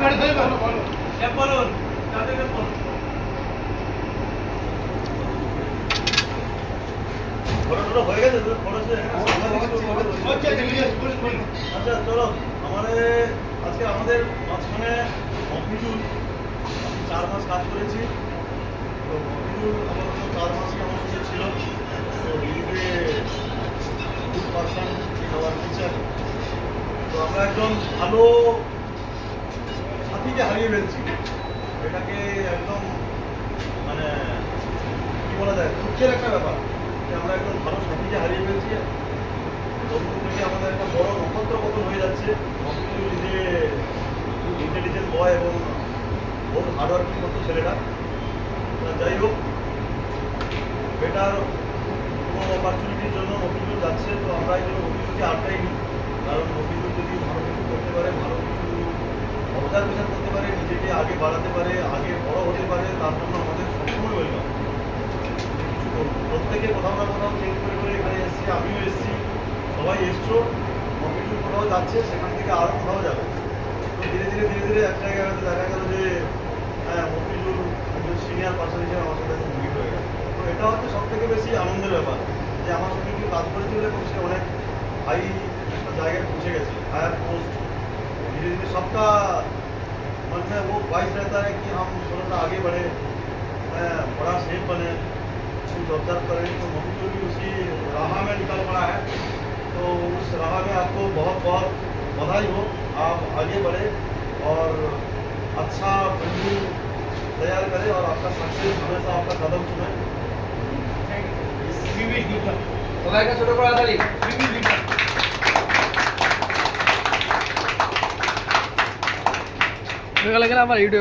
আচ্ছা চলো আজকে আমাদের মাঝখানে মফিজুল 4 মাস কাজ করেছি। তো মফিজুল আপাতত 4 মাসই আমার সাথে ছিল। তো UK good person in our teacher. তো আমরা একজন ভালো সাথীকে হারিয়ে ফেলছি। এটাকে একদম মানে কি বলা যায়, দুঃখের একটা ব্যাপার যে আমরা একজন ভালো সাথীকে হারিয়ে ফেলছি। তখন থেকে আমাদের একটা বড় নক্ষত্র পতন হয়ে যাচ্ছে। মফিজুল যে খুব ইন্টেলিজেন্ট বয় এবং বহুত হার্ডওয়ার্কিং করতো ছেলেটা। যাই হোক, বেটার কোনো অপরচুনিটির জন্য মফিজুল যাচ্ছে। তো আমরা এই জন্য মফিজুলকে আটকাইনি, কারণ মফিজুল যদি ভালো কিছু করতে পারে, ভালো কিছু অবজারভেশন করতে পারে, নিজেকে আগে বাড়াতে পারে, আগে বড় হতে পারে, তার জন্য আমাদের সবসময় ওয়েলকাম। কিছু করুন, প্রত্যেকে কোথাও না কোথাও চেঞ্জ করে করে এখানে এসছি, আমিও এসছি, সবাই এসছো। মফিজুল কোথাও যাচ্ছে, সেখান থেকে আরও কোথাও যাবে। তো ধীরে ধীরে ধীরে ধীরে এক জায়গায় হয়তো দেখা গেল যে হ্যাঁ, মফিজুল একজন সিনিয়র পার্সন হিসেবে আমার সাথে মিট হয়ে গেল। তো এটা হচ্ছে সব থেকে বেশি আনন্দের ব্যাপার যে আমার সঙ্গে কেউ কাজ করেছিল এবং সে অনেক হাই একটা জায়গায় পৌঁছে গেছে, हायर पोस्ट। धीरे धीरे सबका मन में वो ख्वाहिश रहता है कि हम थोड़ा सा आगे बढ़े, बड़ा शेप बने, कुछ ऑब्जर्व करें। तो मफिजुल भी उसी राह में निकल पड़ा है। तो उस राह में आपको बहुत बहुत बधाई हो, आप आगे बढ़े और अच्छा बंधु तैयार करें और आपका सक्सेस हमेशा आपका कदम चुने। সবাই ছোট করে হাততালি। আমার ইউটিউব